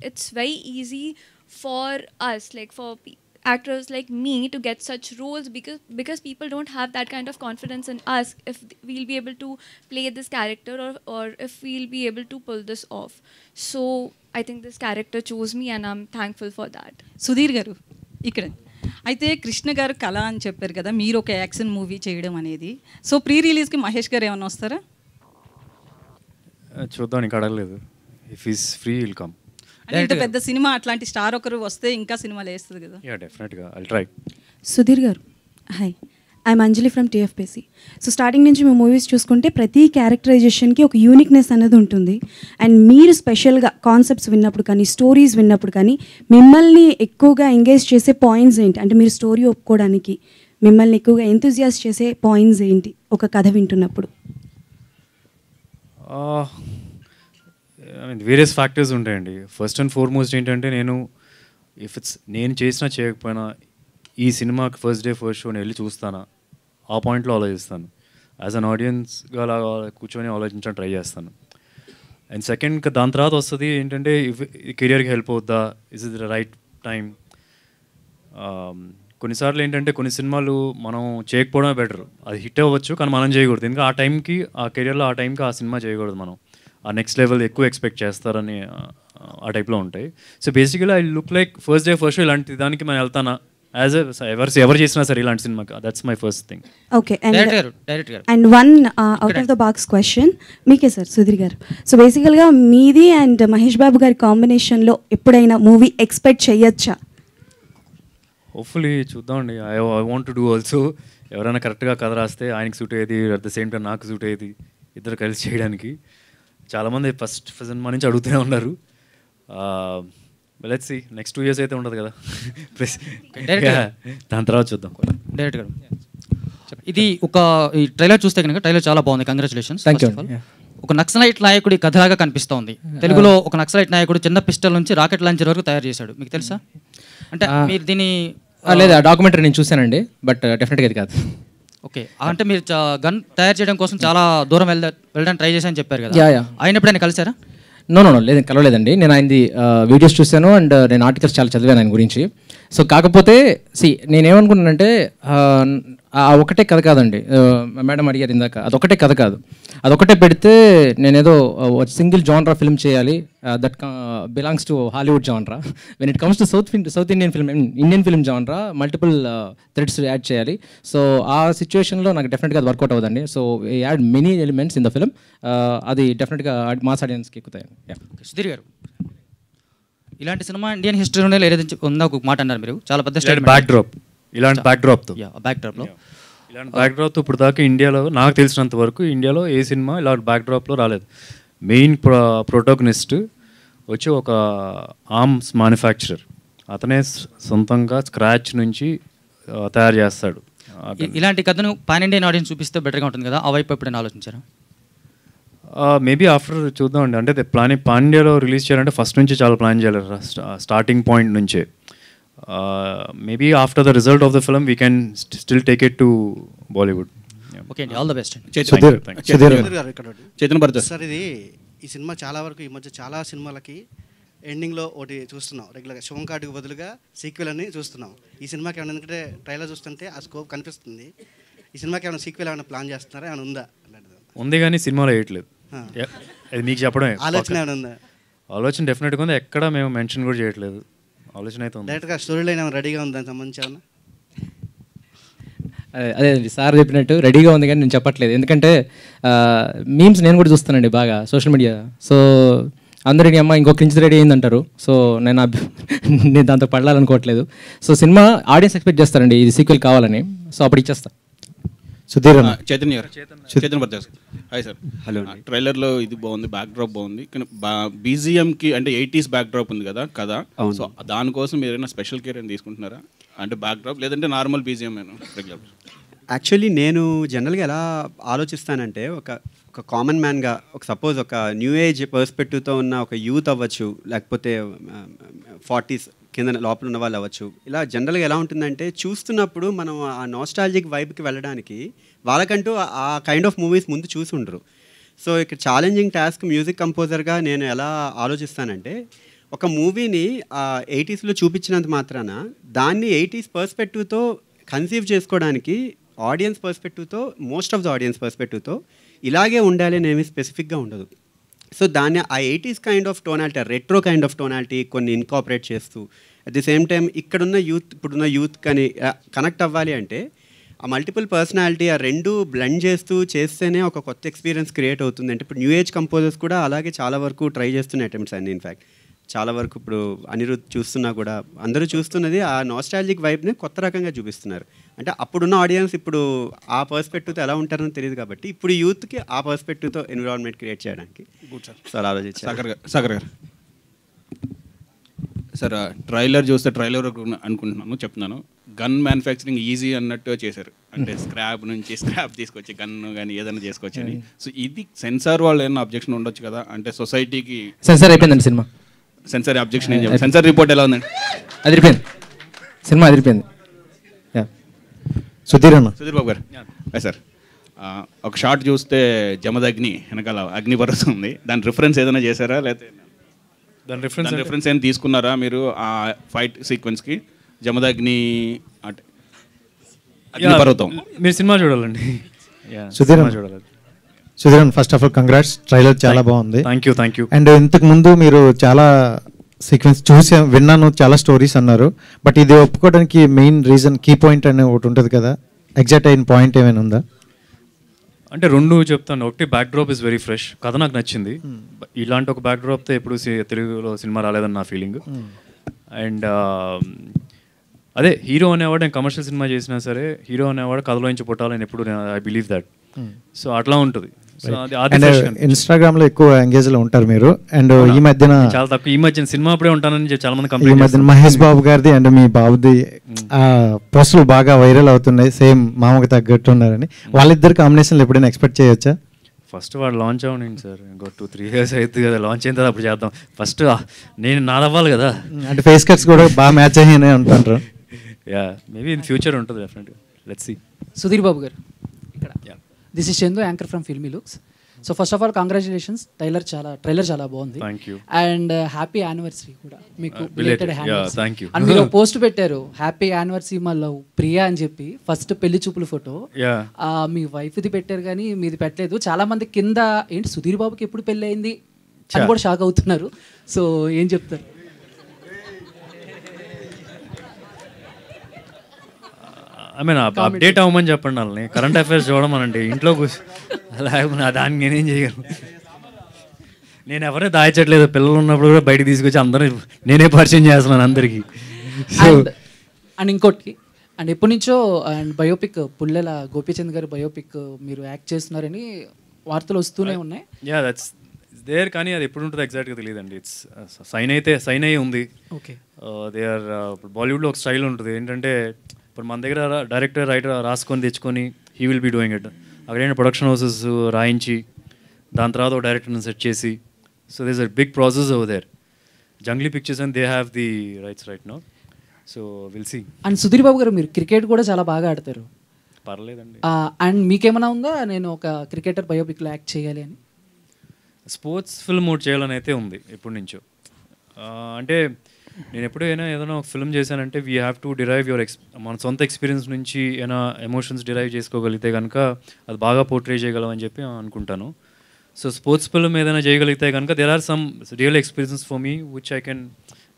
it's very easy for us, like for actors like me, to get such roles because people don't have that kind of confidence in us if we'll be able to play this character or if we'll be able to pull this off. So I think this character chose me and I'm thankful for that. Sudheer గారు ఇక్కడ అయితే కృష్ణ గారు కళ అని చెప్పారు కదా, మీరు ఒక యాక్షన్ మూవీ చేయడం అనేది. సో ప్రీ రిలీజ్కి మహేష్ గారు ఏమైనా వస్తారా? చూద్దాం, ఇంకా అడగలేదు. If is free will come. అంటే ఇంత పెద్ద సినిమా అట్లాంటి స్టార్ ఒకరు వస్తే ఇంకా సినిమాలు వేస్తుంది కదా. యా డెఫినెట్గా I'll try. Sudheer garu hi, I'm Anjali from TFPC. So starting నుంచి మేము మూవీస్ చూసుకుంటే ప్రతి క్యారెక్టరైజేషన్కి ఒక యూనిక్నెస్ అనేది ఉంటుంది. అండ్ మీరు స్పెషల్గా కాన్సెప్ట్స్ విన్నప్పుడు కానీ స్టోరీస్ విన్నప్పుడు కానీ మిమ్మల్ని ఎక్కువగా ఎంగేజ్ చేసే పాయింట్స్ ఏంటి? అంటే మీరు స్టోరీ ఒప్పుకోవడానికి మిమ్మల్ని ఎక్కువగా ఎంతూజియాస్ చేసే పాయింట్స్ ఏంటి ఒక కథ వింటున్నప్పుడు? వేరియస్ ఫ్యాక్టర్స్ ఉంటాయండి. ఫస్ట్ అండ్ ఫార్మోస్ట్ ఏంటంటే నేను చేసినా చేయకపోయినా ఈ సినిమాకి ఫస్ట్ డే ఫస్ట్ షో నేను వెళ్ళి చూస్తానా, ఆ పాయింట్లో ఆలోచిస్తాను. యాజ్ అన్ ఆడియన్స్గా అలా కూర్చొని ఆలోచించడం ట్రై చేస్తాను. అండ్ సెకండ్ దాని తర్వాత వస్తుంది ఏంటంటే కెరియర్కి హెల్ప్ అవుద్దా, is it the right time. కొన్నిసార్లు ఏంటంటే కొన్ని సినిమాలు మనం చేయకపోవడమే బెటర్. అది హిట్ అవ్వచ్చు కానీ మనం చేయకూడదు, ఎందుకంటే ఆ టైంకి ఆ కెరియర్లో ఆ టైంకి ఆ సినిమా చేయకూడదు. మనం ఆ నెక్స్ట్ లెవెల్ ఎక్కువ ఎక్స్పెక్ట్ చేస్తారని ఆ టైప్లో ఉంటాయి. So basically I look like first day first show ఇలాంటి దానికి మనం వెళ్తానా యాజ్ ఎవరు చేసినా సరే ఇలాంటి సినిమాకి. That's my first thing. Okay, and one out of the box question మీకే సార్, సుధీర్ గారు. సో బేసికల్గా మీది అండ్ మహేష్ బాబు గారి కాంబినేషన్లో ఎప్పుడైనా మూవీ ఎక్స్పెక్ట్ చేయొచ్చా? హోప్ఫుల్లీ చూద్దామండి. I want to do also. ఎవరైనా కరెక్ట్గా కథ రాస్తే ఆయనకి సూట్ అయ్యేది, అట్ ద సేమ్ టైం నాకు సూట్ అయ్యేది, ఇద్దరు కలిసి చేయడానికి. చాలామంది ఫస్ట్ సినిమా నుంచి అడుగుతూనే ఉన్నారు. లెట్స్ సీ, నెక్స్ట్ 2 years అయితే ఉండదు కదా, దాని తర్వాత చూద్దాం. డైరెక్ట్ గారు, ఇది ఒక ఈ ట్రైలర్ చూస్తే కనుక ట్రైలర్ చాలా బాగుంది, కంగ్రాచులేషన్స్. ఒక నక్సలైట్ నాయకుడి కథలాగా కనిపిస్తోంది. తెలుగులో ఒక నక్సలైట్ నాయకుడు చిన్న పిస్టల్ నుంచి రాకెట్ లాంచర్ వరకు తయారు చేశాడు, మీకు తెలుసా? అంటే మీరు దీన్ని లేదా డాక్యుమెంటరీ నేను చూశానండి, బట్ డెఫినెట్గా ఇది కాదు. ఓకే, అంటే మీరు గన్ తయారు చేయడం కోసం చాలా దూరం వెళ్ళడానికి ట్రై చేశారని చెప్పారు కదా, ఆయన ఎప్పుడైనా కలిసారా? నో లేదు, కలవలేదండి. నేను ఆయనది వీడియోస్ చూశాను అండ్ నేను ఆర్టికల్స్ చాలా చదివాను ఆయన గురించి. సో కాకపోతే నేనేమనుకున్నానంటే ఒకటే కథ కాదండి, మేడం అడిగారు ఇందాక, అదొకటే కథ కాదు. అదొకటే పెడితే నేనేదో సింగిల్ జాన్రా ఫిల్మ్ చేయాలి, that belongs to Hollywood genre. When it comes to south Indian film genre multiple threads add చేయాలి. సో ఆ సిచ్యువేషన్లో నాకు డెఫినెట్గా అది వర్కౌట్ అవ్వదండి. So add many elements in the film, అది డెఫినెట్గా మాస్ ఆడియన్స్కి ఎక్కుతాయి. సుధీర్ గారు, ఇలాంటి సినిమా ఇండియన్ హిస్టరీలోనే లేదని ఉందా ఒక మాట అన్నారు మీరు, చాలా పెద్ద ఇలాంటి బ్యాక్డ్రాప్తో ఇప్పుడు దాకా ఇండియాలో నాకు తెలిసినంత వరకు ఇండియాలో ఏ సినిమా ఇలాంటి బ్యాక్డ్రాప్లో రాలేదు. మెయిన్ ప్రొటాగనిస్ట్ వచ్చి ఒక ఆర్మ్స్ మ్యానుఫ్యాక్చరర్, అతనే సొంతంగా స్క్రాచ్ నుంచి తయారు చేస్తాడు. ఇలాంటి కథను పాన్ ఇండియన్ ఆడియన్స్ చూపిస్తే బెటర్గా ఉంటుంది కదా, ఆ వైపు ఎప్పుడైనా ఆలోచించారా? మేబీ ఆఫ్టర్ చూద్దామండి. అంటే పాన్ ఇండియాలో రిలీజ్ చేయాలంటే ఫస్ట్ నుంచి చాలా ప్లాన్ చేయాలి, స్టార్టింగ్ పాయింట్ నుంచే. Maybe after the result of the film we can still take it to Bollywood. Okay అండి, all the best. Chaitanya Bharat sir, ఇది ఈ సినిమా చాలా వరకు ఈ మధ్య చాలా సినిమాలకి ఎండింగ్లో ఒకటి చూస్తున్నాం రెగ్యులర్గా, శివం కార్డుకు బదులుగా సీక్వెల్ అని చూస్తున్నాం. ఈ సినిమాకి ఏమైనా, ఎందుకంటే ట్రైలర్ చూస్తుంటే ఆ స్కోప్ కనిపిస్తుంది. ఈ సినిమాకి ఏమైనా సీక్వెల్ ఏమైనా ప్లాన్ చేస్తున్నారా, ఏమైనా ఉందా? ఉంది కానీ సినిమాలో వేయట్లేదు, అది మీకు చెప్పడమే. ఆలోచన ఏమైనా ఉందా? ఆలోచన డెఫినెట్గా ఉంది, ఎక్కడ మేము మెన్షన్ కూడా చేయట్లేదు. ఆలోచన అయితే ఉంది. డైరెక్ట్గా స్టోరీ లైన్ ఏమైనా రెడీగా ఉంది, దానికి సంబంధించి ఏమన్నా? అదే సార్ చెప్పినట్టు రెడీగా ఉంది కానీ నేను చెప్పట్లేదు, ఎందుకంటే మీమ్స్ నేను కూడా చూస్తానండి బాగా సోషల్ మీడియా. సో అందరినీ అమ్మ ఇంకో క్రింజ్ రెడీ అయిందంటారు. సో నేను దాంతో పడాలనుకోవట్లేదు. సో సినిమా ఆడియన్స్ ఎక్స్పెక్ట్ చేస్తారండి ఇది సీక్వెల్ కావాలని, సో అప్పుడు ఇచ్చేస్తా. Sudheer Chaitanya Bharat. Hi sir. Hello. ట్రైలర్లో ఇది బాగుంది, బ్యాక్ డ్రాప్ బాగుంది, కానీ బీజిఎంకి అంటే 80s బ్యాక్ డ్రాప్ ఉంది కదా. సో దానికోసం మీరు ఏదైనా స్పెషల్ కేర్ అని తీసుకుంటున్నారా? అంటే బ్యాక్ డ్రాప్ లేదంటే నార్మల్ బీజిఎం రెగ్యులర్? యాక్చువల్లీ నేను జనరల్గా ఎలా ఆలోచిస్తానంటే ఒక కామన్ మ్యాన్గా సపోజ్ ఒక న్యూ ఏజ్ పర్స్పెక్టివ్తో ఉన్న ఒక యూత్ అవ్వచ్చు, లేకపోతే 40s కింద లోపల ఉన్న వాళ్ళు అవ్వచ్చు. ఇలా జనరల్గా ఎలా ఉంటుందంటే చూస్తున్నప్పుడు మనం ఆ నాస్టాలజిక్ వైబ్కి వెళ్ళడానికి వాళ్ళకంటూ ఆ కైండ్ ఆఫ్ మూవీస్ ముందు చూసి ఉండరు. సో ఇక్కడ ఛాలెంజింగ్ టాస్క్ మ్యూజిక్ కంపోజర్గా నేను ఎలా ఆలోచిస్తానంటే ఒక మూవీని 80sలో చూపించినంత మాత్రాన దాన్ని 80s పర్స్పెక్టివ్తో కన్సీవ్ చేసుకోవడానికి ఆడియన్స్ పర్స్పెక్టివ్తో, మోస్ట్ ఆఫ్ ద ఆడియన్స్ పర్స్పెక్టివ్తో ఇలాగే ఉండాలి అని ఏమీ స్పెసిఫిక్గా ఉండదు. సో దాన్ని ఆ 80s kind of tonality, retro kind of tonality కొన్ని ఇన్కాపరేట్ చేస్తూ అట్ ది సేమ్ టైం ఇప్పుడున్న యూత్ కానీ కనెక్ట్ అవ్వాలి అంటే ఆ మల్టిపుల్ పర్సనాలిటీ ఆ రెండు బ్లెండ్ చేస్తేనే ఒక కొత్త ఎక్స్పీరియన్స్ క్రియేట్ అవుతుంది. అంటే ఇప్పుడు న్యూ ఏజ్ కంపోజర్స్ కూడా అలాగే చాలా వరకు ట్రై చేస్తున్న అటెంప్ట్స్ అన్ని. ఇన్ఫ్యాక్ట్ చాలా వరకు ఇప్పుడు అనిరుద్ధ్ చూస్తున్నా కూడా అందరూ చూస్తున్నది ఆ నాస్టాలజిక్ వైబ్ని కొత్త రకంగా చూపిస్తున్నారు. అంటే అప్పుడున్న ఆడియన్స్ ఇప్పుడు ఆ పర్స్పెక్టివ్తో ఎలా ఉంటారని తెలియదు కాబట్టి ఇప్పుడు యూత్కి ఆ పర్స్పెక్టివ్తో ఎన్విరాన్మెంట్ క్రియేట్ చేయడానికి సార్ ఆలోచించారు. సాగర్ గారు సార్, ట్రైలర్ చూస్తే ట్రైలర్ అనుకుంటున్నాను, చెప్తున్నాను, గన్ మ్యానుఫ్యాక్చరింగ్ ఈజీ అన్నట్టు చేశారు. అంటే స్క్రాప్ తీసుకొచ్చి గన్ కానీ ఏదైనా చేసుకోవచ్చు అని. సో ఇది సెన్సార్ వాళ్ళు ఏమైనా అబ్జెక్షన్ ఉండొచ్చు కదా, అంటే సొసైటీకి సెన్సార్ అయిపోయిందండి సినిమా. సెన్సార్ అబ్జెక్షన్ ఏం చెప్పారు? సెన్సార్ రిపోర్ట్ ఎలా ఉందండి? అదిరిపోయింది, సినిమా అదిరిపోయింది. సుధీర్ బాబు గారు సార్, ఒక షాట్ చూస్తే జమదగ్ని వెనకాల అగ్నిపర్వతం ఉంది, దాని రిఫరెన్స్ ఏదైనా చేశారా లేకపోతే దాని రిఫరెన్స్ ఏం తీసుకున్నారా మీరు ఆ ఫైట్ సీక్వెన్స్కి? జమదగ్ని అంటే అగ్నిపర్వతం. మీరు సినిమా చూడాలండి. సుధీరన్, first of all congrats, trailer చాలా బాగుంది. Thank you. అండ్ ఇంతకు ముందు మీరు చాలా సీక్వెన్స్ చూసి విన్నాను, చాలా స్టోరీస్ అన్నారు. బట్ ఇది ఒప్పుకోవడానికి మెయిన్ రీజన్, కీ పాయింట్ అనే ఒకటి ఉంటుంది కదా, ఎగ్జాక్ట్ అయిన పాయింట్ ఏమైనా ఉందా? అంటే రెండు చెప్తాను. ఒకటి back drop is very fresh, కథ నాకు నచ్చింది. ఇలాంటి ఒక బ్యాక్ డ్రాప్తో ఎప్పుడు తెలుగులో సినిమా రాలేదని నా ఫీలింగ్. అండ్ అదే హీరో అనేవాడు నేను కమర్షియల్ సినిమా చేసినా సరే హీరో అనేవాడు కథలో నుంచి పుట్టాలని ఎప్పుడు ఐ బిలీవ్ దట్. సో అట్లా ఉంటుంది. ఇన్స్టాగ్రామ్ లో ఎక్కువ ఎంగేజ్ లో ఉంటారు మీరు. అండ్ ఈ మధ్యన చాలా తక్కువ, ఈ మధ్యన సినిమా అప్పుడే ఉంటానని చాలా మంది ఈ కంప్లైంట్ మధ్యన మహేష్ బాబు గారిది అండ్ మీ బాబుది పోస్టులు బాగా వైరల్ అవుతున్నాయి, సేమ్ మామకు తగ్గట్టు ఉన్నారని. వాళ్ళిద్దరు కాంబినేషన్లు ఎప్పుడైనా ఎక్స్పెక్ట్ చేయొచ్చా? ఫస్ట్ వాడు లాంచ్ అవ్వండి సార్, ఇంకో 2-3 years అవుతుంది కదా, లాంచ్ అయిన తర్వాత అప్పుడు చేద్దాం. ఫస్ట్ నేను నాదవ్వాలి కదా. అంటే ఫేస్ కట్స్ కూడా బాగా మ్యాచ్ అయ్యాయి అంటారు. యా, మేబీ ఇన్ ఫ్యూచర్ ఉంటుంది డెఫినెట్గా, లెట్స్ సీ. సుధీర్ బాబు గారు ఇక్కడ, this is Chandu, anchor from filmy looks. So first of all congratulations, trailer చాలా బాగుంది. Thank you. And happy anniversary కూడా మీకు. Thank you. అండ్ మీరు పోస్ట్ పెట్టారు, హ్యాపీ యానివర్సరీ మా లవ్ ప్రియా అని చెప్పి, ఫస్ట్ పెళ్లి చూపుల ఫోటో. మీ వైఫ్ది పెట్టారు కానీ మీది పెట్టలేదు. చాలా మంది కింద ఏంటి సుధీర్ బాబుకి ఎప్పుడు పెళ్ళి అయింది అని కూడా షాక్ అవుతున్నారు. సో ఏం చెప్తారు? ఐ మీన్ అప్డేట్ అవ్వమని చెప్పండి వాళ్ళని, కరెంట్ అఫైర్స్ చూడమనండి. ఇంట్లో దాన్ని నేనేం చేయగలను? నేను ఎవరే దాయచట్లేదు, పిల్లలు ఉన్నప్పుడు కూడా బయటకు తీసుకొచ్చి అందరూ నేనే పరిచయం చేస్తున్నాను అందరికీ. అండ్ ఇంకోటి, అండ్ ఎప్పటి నుంచో అండ్ బయోపిక్ పుల్లెల గోపీచంద్ గారి బయోపిక్ మీరు యాక్ట్ చేస్తున్నారని వార్తలు వస్తూనే ఉన్నాయి. యా, దట్స్ దేర్, కానీ అది ఎప్పుడు ఉంటుందో ఎగ్జాక్ట్గా తెలియదండి. ఇట్స్ సైన్ అయ్యి ఉంది. ఓకే, దే ఆర్ బాలీవుడ్లో ఒక స్టైల్ ఉంటుంది ఏంటంటే, ఇప్పుడు మన దగ్గర డైరెక్టర్ రైటర్ రాసుకొని తెచ్చుకొని he will be doing it. అక్కడైనా ప్రొడక్షన్ హౌసెస్ రాయించి దాని తర్వాత ఒక డైరెక్టర్ని సెట్ చేసి, so this a big process over there. Junglee pictures and they have the rights right now, so will see. And Sudheer Babu garu మీరు క్రికెట్ కూడా చాలా బాగా ఆడతారు. పర్లేదండి. అండ్ మీకేమైనా ఉందా నేను ఒక క్రికెటర్ బయోపిక్లో యాక్ట్ చేయాలి అని? స్పోర్ట్స్ ఫిల్మ్ ఒకటి చేయాలని అయితే ఉంది ఎప్పటి నుంచో. అంటే నేను ఎప్పుడైనా ఏదైనా ఒక ఫిల్మ్ చేశానంటే వీ హ్యావ్ టు డిరైవ్ మన సొంత ఎక్స్పీరియన్స్ నుంచి ఏమైనా ఎమోషన్స్ డిరైవ్ చేసుకోగలిగితే కనుక అది బాగా పోర్ట్రే చేయగలం అని చెప్పి అనుకుంటాను. సో స్పోర్ట్స్ ఫిల్మ్ ఏదైనా చేయగలిగితే కనుక there are some real experience for me which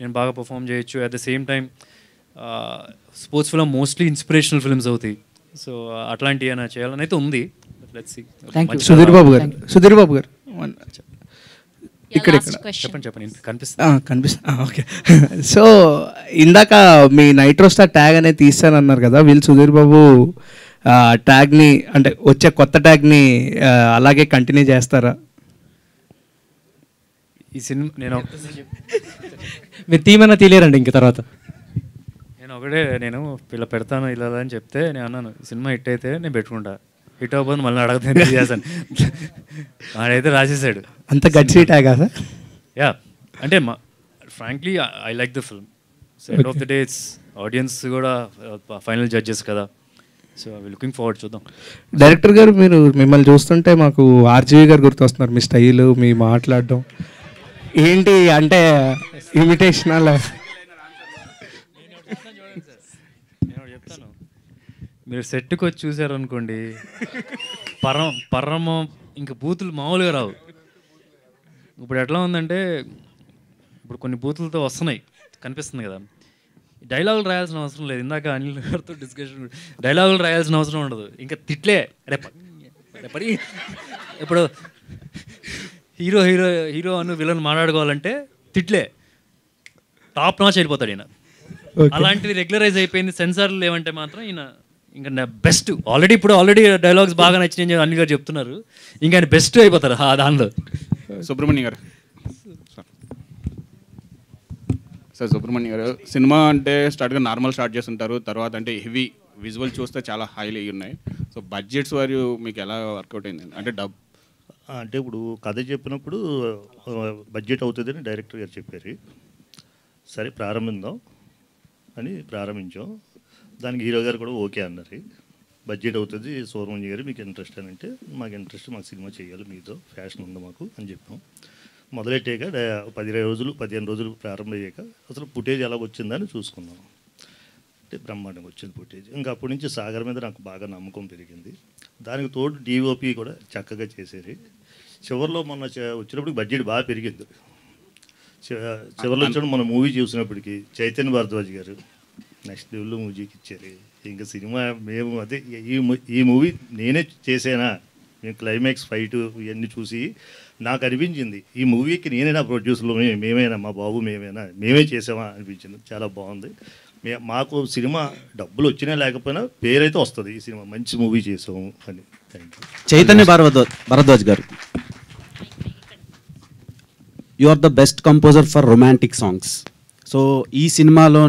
నేను బాగా పర్ఫామ్ చేయొచ్చు. At the same time sports film mostly inspirational films అవుతాయి. సో అట్లాంటివి ఏమైనా చేయాలని అయితే ఉంది. Let's see. సుధీర్ బాబు గారు ఇక్కడ చెప్పండి కనిపిస్తా. ఓకే, సో ఇందాక మీ నైట్రో స్టార్ ట్యాగ్ అనేది తీస్తానన్నారు కదా, వీళ్ళు సుధీర్ బాబు ట్యాగ్ని అంటే వచ్చే కొత్త ట్యాగ్ని అలాగే కంటిన్యూ చేస్తారా? ఈ సినిమా నేను మీరు తీమైనా తీలేరండి ఇంక తర్వాత. నేను ఇలా పెడతాను ఇలా అని చెప్తే నేను అన్నాను, సినిమా హిట్ అయితే నేను పెట్టుకుంటా, హిట్ అవ్వబోదు మళ్ళీ అడగదు చేశాను. వాడైతే రాసేసాడు. అంత గట్టి ట్యాగ్ సార్? యా, అంటే frankly I like the film. So end of the day it's audience కూడా ఫైనల్ జడ్జెస్ కదా. సో ఐ లుకింగ్ ఫార్వర్డ్, చూద్దాం. డైరెక్టర్ గారు మీరు మిమ్మల్ని చూస్తుంటే మాకు ఆర్జీవి గారు గుర్తొస్తున్నారు. మీ స్టైల్, మీ మాట్లాడడం ఏంటి అంటే ఇమిటేషన్ అలా? చెప్తాను, మీరు సెట్కి వచ్చి చూసారు అనుకోండి, పరమ ఇంకా బూతులు మామూలుగా రావు. ఇప్పుడు ఎట్లా ఉందంటే, ఇప్పుడు కొన్ని బూతులతో వస్తున్నాయి కనిపిస్తుంది కదా, డైలాగులు రాయాల్సిన అవసరం లేదు. ఇందాక అనిల్ గారితో డిస్కషన్, డైలాగులు రాయాల్సిన అవసరం ఉండదు, ఇంకా తిట్లే. పడి ఇప్పుడు హీరో అను విలన్ మాట్లాడుకోవాలంటే తిట్లే, టాప్ నాచ్ అయిపోతాడు ఈయన. అలాంటిది రెగ్యులరైజ్ అయిపోయింది. సెన్సార్లు లేవంటే మాత్రం ఈయన ఇంకా బెస్ట్. ఆల్రెడీ డైలాగ్స్ బాగా నచ్చినాయి అనిల్ గారు చెప్తున్నారు, ఇంకా ఆయన బెస్ట్ అయిపోతారు దానిలో. సుబ్రహ్మణ్యం గారు సార్, సుబ్రహ్మణ్యం గారు సినిమా అంటే స్టార్ట్గా నార్మల్ స్టార్ట్ చేస్తుంటారు, తర్వాత అంటే హెవీ విజువల్ చూస్తే చాలా హైలీ ఉన్నాయి. సో బడ్జెట్స్ వారు మీకు ఎలా వర్కౌట్ అయింది? అంటే ఇప్పుడు కథ చెప్పినప్పుడు బడ్జెట్ అవుతుందని డైరెక్టర్ గారు చెప్పారు. సరే ప్రారంభిద్దాం అని ప్రారంభించాం. దానికి హీరో గారు కూడా ఓకే అన్నారు. బడ్జెట్ అవుతుంది సుబ్రహ్మణ్యం గారు, మీకు ఇంట్రెస్ట్ అని అంటే మాకు ఇంట్రెస్ట్, మాకు సినిమా చేయాలి మీతో, ఫ్యాషన్ ఉంది మాకు అని చెప్పాం. మొదలెట్టాక 15 రోజులు ప్రారంభమయ్యాక అసలు ఫుటేజ్ ఎలా వచ్చిందని చూసుకున్నాం. అంటే బ్రహ్మాండంగా వచ్చింది ఫుటేజ్. ఇంకా అప్పటి నుంచి సాగర్ మీద నాకు బాగా నమ్మకం పెరిగింది. దానికి తోడు డిఓపి కూడా చక్కగా చేసేది. చివరిలో మొన్న వచ్చినప్పుడు బడ్జెట్ బాగా పెరిగింది. చివరిలో వచ్చినప్పుడు మన మూవీ చూసినప్పటికీ చైతన్య భారద్వాజ్ గారు నెక్స్ట్ లెవెల్లో మ్యూజిక్ ఇచ్చారు. ఇంకా సినిమా మేము అదే ఈ మూవీ నేనే చేసానా, మేము క్లైమాక్స్ ఫైట్ ఇవన్నీ చూసి నాకు అనిపించింది ఈ మూవీకి నేనైనా ప్రొడ్యూసర్లు మేమైనా మా బాబు మేమే చేసామా అనిపించింది. చాలా బాగుంది. మాకు సినిమా డబ్బులు వచ్చినా లేకపోయినా పేరైతే వస్తుంది, ఈ సినిమా మంచి మూవీ చేసాము అని. Thank you. Chaitanya Bharadwaj garu, you are the best composer for romantic songs. So ఈ సినిమాలో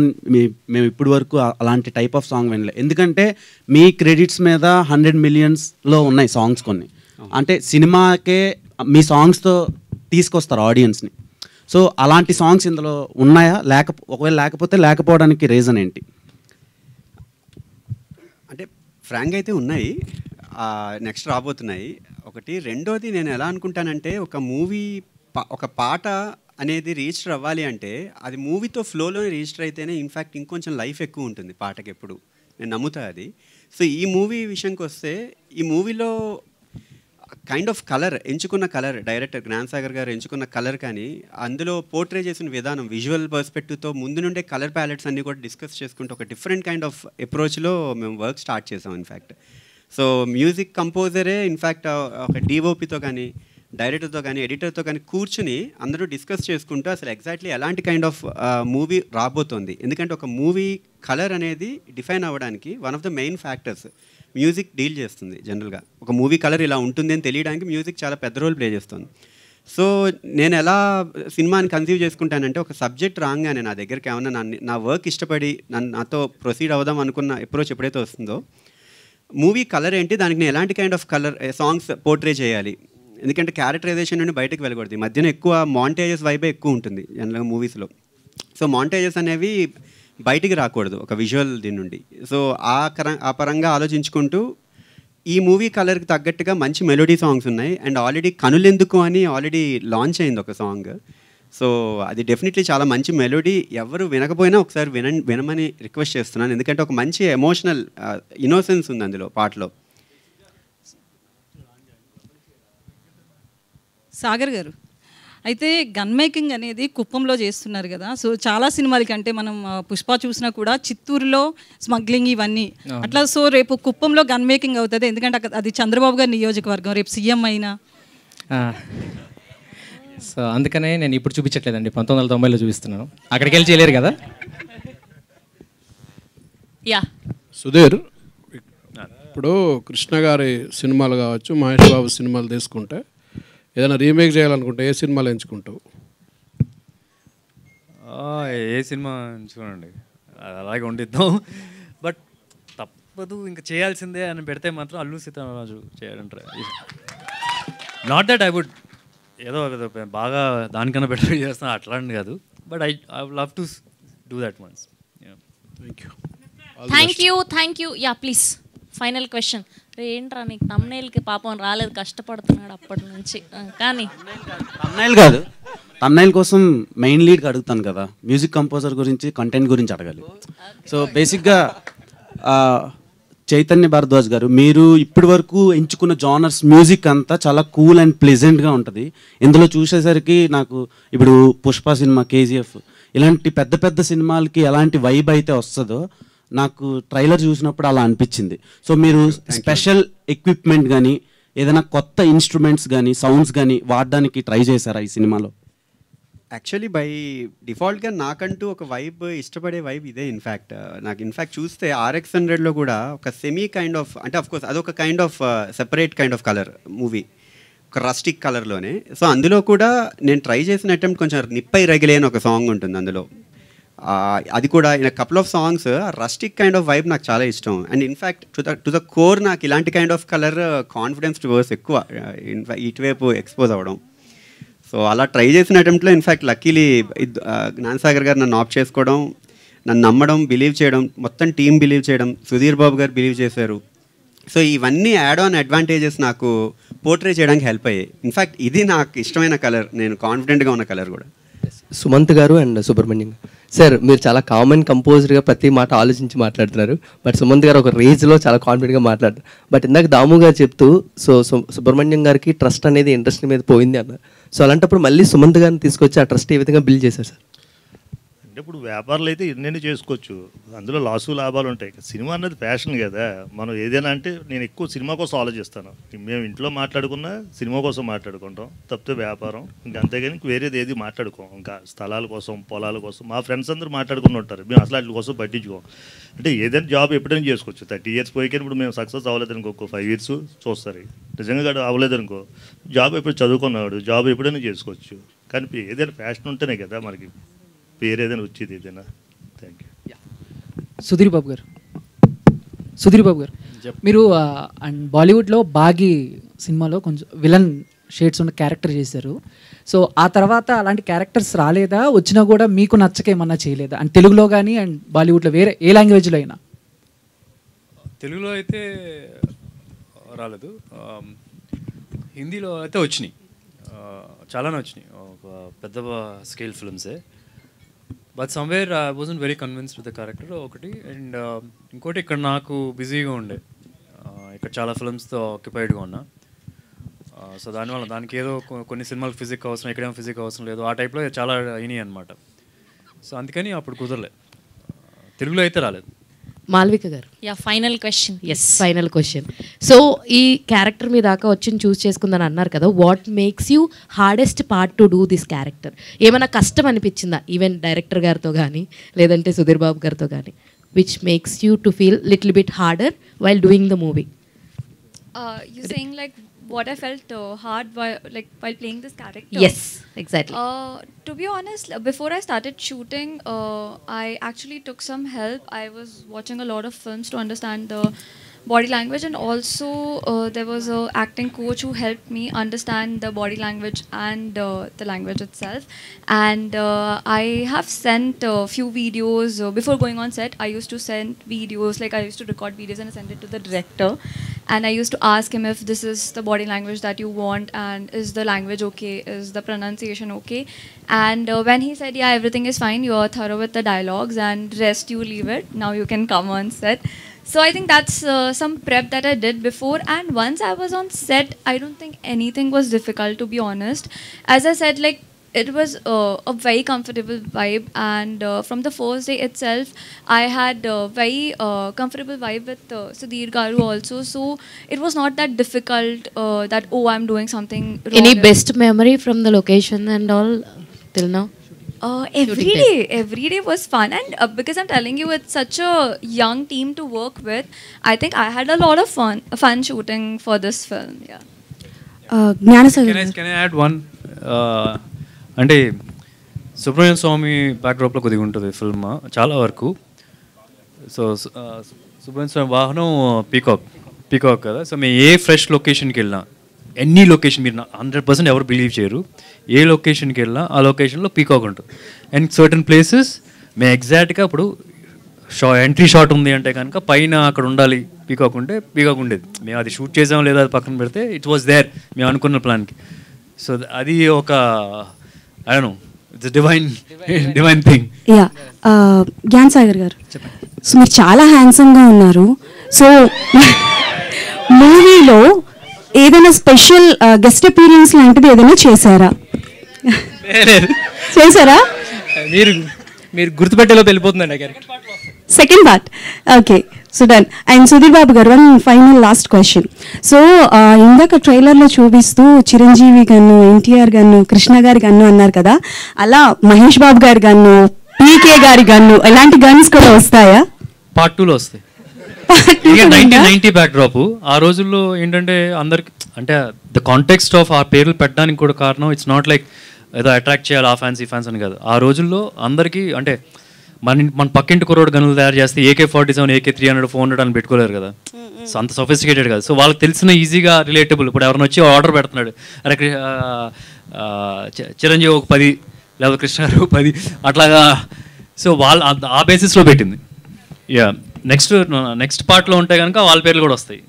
మేము ఇప్పటి వరకు అలాంటి టైప్ ఆఫ్ సాంగ్ వినలేదు. ఎందుకంటే మీ క్రెడిట్స్ మీద 100 మిలియన్స్లో ఉన్నాయి సాంగ్స్ కొన్ని. అంటే సినిమాకే మీ సాంగ్స్తో తీసుకొస్తారు ఆడియన్స్ని. సో అలాంటి సాంగ్స్ ఇందులో ఉన్నాయా? ఒకవేళ లేకపోవడానికి రీజన్ ఏంటి? అంటే ఫ్రాంక్ అయితే ఉన్నాయి, నెక్స్ట్ రాబోతున్నాయి ఒకటి. రెండోది నేను ఎలా అనుకుంటానంటే ఒక మూవీ ఒక పాట అనేది రిజిస్టర్ అవ్వాలి అంటే అది మూవీతో ఫ్లోలోనే రిజిస్టర్ అయితేనే ఇన్ఫ్యాక్ట్ ఇంకొంచెం లైఫ్ ఎక్కువ ఉంటుంది పాటకి ఎప్పుడు, నేను నమ్ముతా అది. సో ఈ మూవీ విషయంకి వస్తే ఈ మూవీలో కైండ్ ఆఫ్ కలర్, ఎంచుకున్న కలర్, డైరెక్టర్ జ్ఞానసాగర్ గారు ఎంచుకున్న కలర్ కానీ అందులో పోర్ట్రే చేసిన విధానం, విజువల్ పర్స్పెక్టివ్తో ముందు నుండే కలర్ ప్యాలెట్స్ అన్నీ కూడా డిస్కస్ చేసుకుంటూ ఒక డిఫరెంట్ కైండ్ ఆఫ్ అప్రోచ్లో మేము వర్క్ స్టార్ట్ చేసాం ఇన్ఫ్యాక్ట్. సో మ్యూజిక్ కంపోజరే ఇన్ఫ్యాక్ట్ ఒక డిఓపితో కానీ డైరెక్టర్తో కానీ ఎడిటర్తో కానీ కూర్చుని అందరూ డిస్కస్ చేసుకుంటూ అసలు ఎగ్జాక్ట్లీ ఎలాంటి కైండ్ ఆఫ్ మూవీ రాబోతోంది. ఎందుకంటే ఒక మూవీ కలర్ అనేది డిఫైన్ అవ్వడానికి one of the main factors music deal చేస్తుంది. జనరల్గా ఒక మూవీ కలర్ ఇలా ఉంటుంది అని తెలియడానికి మ్యూజిక్ చాలా పెద్ద రోల్ ప్లే చేస్తుంది. సో నేను ఎలా సినిమాని కన్సీవ్ చేసుకుంటానంటే ఒక సబ్జెక్ట్ రాగానే నా దగ్గరికి ఏమన్నా నా వర్క్ ఇష్టపడి నాతో ప్రొసీడ్ అవుదాం అనుకున్న అప్రోచ్ ఎప్పుడైతే వస్తుందో మూవీ కలర్ ఏంటి, దానికి నేను ఎలాంటి kind of colour songs portray చేయాలి. ఎందుకంటే క్యారెక్టరైజేషన్ నుండి బయటకు వెళ్ళకూడదు. ఈ మధ్యన ఎక్కువ మాంటేజెస్ వైబే ఎక్కువ ఉంటుంది జనరల్గా మూవీస్లో. సో మాంటేజెస్ అనేవి బయటికి రాకూడదు ఒక విజువల్ దీని నుండి. సో ఆ పరంగా ఆలోచించుకుంటూ ఈ మూవీ కలర్కి తగ్గట్టుగా మంచి మెలోడీ సాంగ్స్ ఉన్నాయి. అండ్ ఆల్రెడీ కనులెందుకు అని ఆల్రెడీ లాంచ్ అయింది ఒక సాంగ్. సో అది డెఫినెట్లీ చాలా మంచి మెలోడీ. ఎవరు వినకపోయినా ఒకసారి వినమని రిక్వెస్ట్ చేస్తున్నాను. ఎందుకంటే ఒక మంచి ఎమోషనల్ ఇన్నోసెన్స్ ఉంది అందులో పాటలో. సాగర్ గారు, అయితే గన్ మేకింగ్ అనేది కుప్పంలో చేస్తున్నారు కదా. సో చాలా సినిమాలకి అంటే మనం పుష్ప చూసినా కూడా చిత్తూరులో స్మగ్లింగ్ ఇవన్నీ అట్లా. సో రేపు కుప్పంలో గన్ మేకింగ్ అవుతుంది, ఎందుకంటే అది చంద్రబాబు గారి నియోజకవర్గం, రేపు సీఎం అయినా. సో అందుకనే నేను ఇప్పుడు చూపించట్లేదండి, 1990లో చూపిస్తున్నాను. అక్కడికి వెళ్ళి చేయలేరు కదా. యా సుధీర్, ఇప్పుడు కృష్ణ గారి సినిమాలు కావచ్చు, మహేష్ బాబు సినిమాలు తీసుకుంటే ఏదైనా రీమేక్ చేయాలనుకుంటే ఏ సినిమాలు ఎంచుకుంటావు? ఏ సినిమా ఎంచుకోనండి, అలాగే ఉండిద్దాం. బట్ తప్పదు ఇంకా చేయాల్సిందే అని పెడితే మాత్రం అల్లు సీతారామరాజు చేయాలంటారు. నాట్ దట్ ఐ వుడ్ ఏదో బాగా దానికన్నా బెటర్ చేస్తాను అట్లాంటి కాదు, but I love to do that once. Thank you. Yeah please, final question. ఏంట్రా నీకు తమ్నైల్కి పాపం రాలేదు, కష్టపడుతున్నాడు అప్పటి నుంచి. కానీ తమ్నైల్ కాదు, తమ్నైల్ కోసం మెయిన్ లీడ్కి అడుగుతాను కదా, మ్యూజిక్ కంపోజర్ గురించి, కంటెంట్ గురించి అడగాలి. సో బేసిక్గా చైతన్య భారద్వాజ్ గారు, మీరు ఇప్పటి వరకు ఎంచుకున్న జానర్స్ మ్యూజిక్ అంతా చాలా కూల్ అండ్ ప్లెజెంట్గా ఉంటుంది. ఇందులో చూసేసరికి నాకు ఇప్పుడు పుష్ప సినిమా, కేజీఎఫ్ ఇలాంటి పెద్ద పెద్ద సినిమాలకి ఎలాంటి వైబ్ అయితే వస్తుందో నాకు ట్రైలర్ చూసినప్పుడు అలా అనిపించింది. సో మీరు స్పెషల్ ఎక్విప్మెంట్ కానీ ఏదైనా కొత్త ఇన్స్ట్రుమెంట్స్ కానీ సౌండ్స్ కానీ వాడడానికి ట్రై చేశారా ఈ సినిమాలో? యాక్చువల్లీ బై డిఫాల్ట్గా నాకంటూ ఒక వైబ్, ఇష్టపడే వైబ్ ఇదే. నాకు ఇన్ఫ్యాక్ట్ చూస్తే RX100లో కూడా ఒక సెమీ కైండ్ ఆఫ్, అంటే అఫ్కోర్స్ అదొక kind of separate kind of colour movie, ఒక రస్టిక్ కలర్లోనే. సో అందులో కూడా నేను ట్రై చేసిన అటెంప్ట్ కొంచెం నిప్పై రగిలే అని ఒక సాంగ్ ఉంటుంది అందులో. అది కూడా in couple of songs rustic kind of vibe నాకు చాలా ఇష్టం. And in fact to the core నాకు ఇలాంటి kind of colour confidence tours ఎక్కువ, ఇన్ఫ్యాక్ట్ ఇటువైపు ఎక్స్పోజ్ అవ్వడం. సో అలా ట్రై చేసిన అటెంప్ట్లో ఇన్ఫ్యాక్ట్ లక్కీలీ జ్ఞానసాగర్ గారు నన్ను ఆప్ట్ చేసుకోవడం, నన్ను నమ్మడం, బిలీవ్ చేయడం, మొత్తం టీం బిలీవ్ చేయడం, సుధీర్ బాబు గారు బిలీవ్ చేశారు. సో ఇవన్నీ యాడ్ ఆన్ అడ్వాంటేజెస్ నాకు పోర్ట్రే చేయడానికి హెల్ప్ అయ్యాయి. ఇన్ఫ్యాక్ట్ ఇది నాకు ఇష్టమైన కలర్, నేను కాన్ఫిడెంట్గా ఉన్న కలర్ కూడా. సుమంత్ గారు అండ్ సుబ్రహ్మణ్యం సార్, మీరు చాలా కామన్ కంపోజ్డ్గా ప్రతి మాట ఆలోచించి మాట్లాడుతున్నారు. బట్ సుమంత్ గారు ఒక రేంజ్లో చాలా కాన్ఫిడెంట్గా మాట్లాడతారు. బట్ ఇందాక దాము గారు చెప్తూ సుబ్రహ్మణ్యం గారికి ట్రస్ట్ అనేది ఇండస్ట్రీ మీద పోయింది అన్నారు. సో అలాంటప్పుడు మళ్ళీ సుమంత్ గారిని తీసుకొచ్చి ఆ ట్రస్ట్ ఏ విధంగా బిల్డ్ చేశారు సార్? అంటే ఇప్పుడు వ్యాపారాలు అయితే ఎన్నెన్ని చేసుకోవచ్చు, అందులో లాసు లాభాలు ఉంటాయి. సినిమా అన్నది ఫ్యాషన్ కదా. మనం ఏదైనా అంటే నేను ఎక్కువ సినిమా కోసం ఆలోచిస్తాను. మేము ఇంట్లో మాట్లాడుకున్నా సినిమా కోసం మాట్లాడుకుంటాం తప్పితే వ్యాపారం ఇంకా, అంతేగాని వేరేది ఏది మాట్లాడుకోం. ఇంకా స్థలాల కోసం, పొలాల కోసం మా ఫ్రెండ్స్ అందరూ మాట్లాడుకుని ఉంటారు. మేము అసలు వాటి కోసం పట్టించుకోం. అంటే ఏదైనా జాబ్ ఎప్పుడైనా చేసుకోవచ్చు. 30 years పోయికే ఇప్పుడు మేము సక్సెస్ అవ్వలేదు అనుకో, 5 years చూస్తారు. నిజంగా అవ్వలేదు అనుకో, జాబ్ ఎప్పుడు చదువుకున్నాడు, జాబ్ ఎప్పుడైనా చేసుకోవచ్చు. కానీ ఏదైనా ఫ్యాషన్ ఉంటేనే కదా మనకి పేరు ఏదైనా వచ్చేది ఏదైనా. Thank you. సుధీర్ బాబు గారు మీరు అండ్ బాలీవుడ్లో బాగి సినిమాలో కొంచెం విలన్ షేడ్స్ ఉన్న క్యారెక్టర్ చేశారు. సో ఆ తర్వాత అలాంటి క్యారెక్టర్స్ రాలేదా? వచ్చినా కూడా మీకు నచ్చకేమన్నా చేయలేదా? అండ్ తెలుగులో కానీ అండ్ బాలీవుడ్లో వేరే ఏ లాంగ్వేజ్లో అయినా? తెలుగులో అయితే రాలేదు, హిందీలో అయితే వచ్చినాయి, చాలానే వచ్చినాయి. ఒక పెద్ద స్కేల్ ఫిల్మ్సే. But somewhere I wasn't very convinced with the character ఒకటి. అండ్ ఇంకోటి ఇక్కడ నాకు బిజీగా ఉండే, ఇక్కడ చాలా ఫిల్మ్స్తో ఆక్యుపైడ్గా ఉన్నా. సో దానివల్ల దానికి ఏదో కొన్ని సినిమాలు ఫిజిక్ అవసరం, ఎక్కడేమో ఫిజిక్ అవసరం లేదు, ఆ టైప్లో చాలా అయినాయి అనమాట. సో అందుకని అప్పుడు కుదరలేదు, తెలుగులో అయితే రాలేదు. మాల్విక గారు, final question. Final question. So ఈ క్యారెక్టర్ మీ దాకా వచ్చి చూస్ చేసుకుందని అన్నారు కదా, what makes you hardest part to do this character? ఏమైనా కష్టం అనిపించిందా ఈవెన్ డైరెక్టర్ గారితో కానీ లేదంటే సుధీర్ బాబు గారితో కానీ, which makes you to feel little bit harder while doing the movie? You saying like what I felt hard while playing this character? Yes, exactly. To be honest, before I started shooting, I actually took some help. I was watching a lot of films to understand the body language, and also there was a acting coach who helped me understand the body language and the language itself. And I have sent a few videos before going on set. I used to send videos, like I used to record videos and send it to the director, and I used to ask him if this is the body language that you want, and is the language okay, is the pronunciation okay. And when he said yeah, everything is fine, you are thorough with the dialogues, and rest you leave it, now you can come on set. So I think that's some prep that I did before. And once I was on set, I don't think anything was difficult, to be honest. As I said, like, it was a very comfortable vibe, and from the first day itself I had a very comfortable vibe with Sudhir Garu also. So it was not that difficult that I'm doing something wrong. Any best memory from the location and all till now? Every day was fun, and because I'm telling you, it's such a young team to work with. I think I had a lot of fun shooting for this film. Can I add one? అంటే సుబ్రహ్మణ్య స్వామి బ్యాక్డ్రాప్లో కొద్దిగా ఉంటుంది film చాలా వరకు. So Subrahmanya స్వామి వాహనం peacock కదా. So మేము ఏ fresh లొకేషన్కి వెళ్ళినా, ఎనీ లొకేషన్, మీరు 100% ఎవరు బిలీవ్ చేయరు, ఏ లొకేషన్కి వెళ్ళినా ఆ లొకేషన్లో పీకాక్ ఉంటుంది. అండ్ సర్టన్ ప్లేసెస్ మేము ఎగ్జాక్ట్గా ఇప్పుడు ఎంట్రీ షాట్ ఉంది అంటే కనుక పైన అక్కడ ఉండాలి, పీకాక్ ఉంటే పీకాక్ ఉండేది. మేము అది షూట్ చేసాం లేదా అది పక్కన పెడితే ఇట్ వాజ్ దేర్ మేము అనుకున్న ప్లాన్కి. సో అది ఒక I don't know, it's a divine thing. Yeah, Gyan Sagar garu. So మీరు చాలా హ్యాండ్సమ్గా ఉన్నారు. సో మూవీలో ఏదైనా స్పెషల్ గెస్ట్ అపీరియన్స్ లాంటిది ఏదైనా చేశారా? చేశారా? మీరు గుర్తుపెట్టేలోపు వెళ్ళిపోతుందండి second part. Okay, so done. And Sudheer Babu garu, one final last question. So ఇందాక ట్రైలర్లో చూపిస్తూ చిరంజీవి గన్ను, ఎన్టీఆర్ గన్ను, కృష్ణ గారి గన్ను అన్నారు కదా, అలా మహేష్ బాబు గారి గన్ను, పీకే గారి గన్ను, ఇలాంటి గన్స్ కూడా వస్తాయా? పార్ట్ 2లో వస్తాయి. 1990 బ్యాక్డ్రాప్. ఆ రోజుల్లో ఏంటంటే అందరికి అంటే ద కాంటెక్స్ట్ ఆఫ్ ఆ పేర్లు పెట్టడానికి కూడా కారణం, ఇట్స్ నాట్ లైక్ ఏదో అట్రాక్ట్ చేయాలి ఆ ఫ్యాన్స్ ఈ ఫ్యాన్స్ అని కాదు. ఆ రోజుల్లో అందరికీ అంటే మన పక్కింటి కుర్రోడు గనులు తయారు చేస్తే AK-47, AK-300, 400 అని పెట్టుకోలేరు కదా. సో అంత సొఫిస్టికేటెడ్ కాదు. సో వాళ్ళకి తెలిసిన ఈజీగా రిలేటబుల్. ఇప్పుడు ఎవరైనా వచ్చి ఆర్డర్ పెడుతున్నాడు, అరే చిరంజీవి ఒక 10 లేదా కృష్ణ గారు 10 అట్లాగా. సో వాళ్ళు ఆ బేసిస్లో పెట్టింది. నెక్స్ట్ పార్ట్లో ఉంటే కనుక వాళ్ళ పేర్లు కూడా వస్తాయి.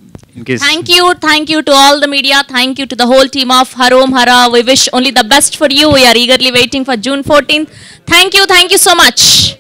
Thank you to all the media. Thank you to the whole team of Harom Hara. We wish only the best for you. We are eagerly waiting for June 14th. Thank you so much.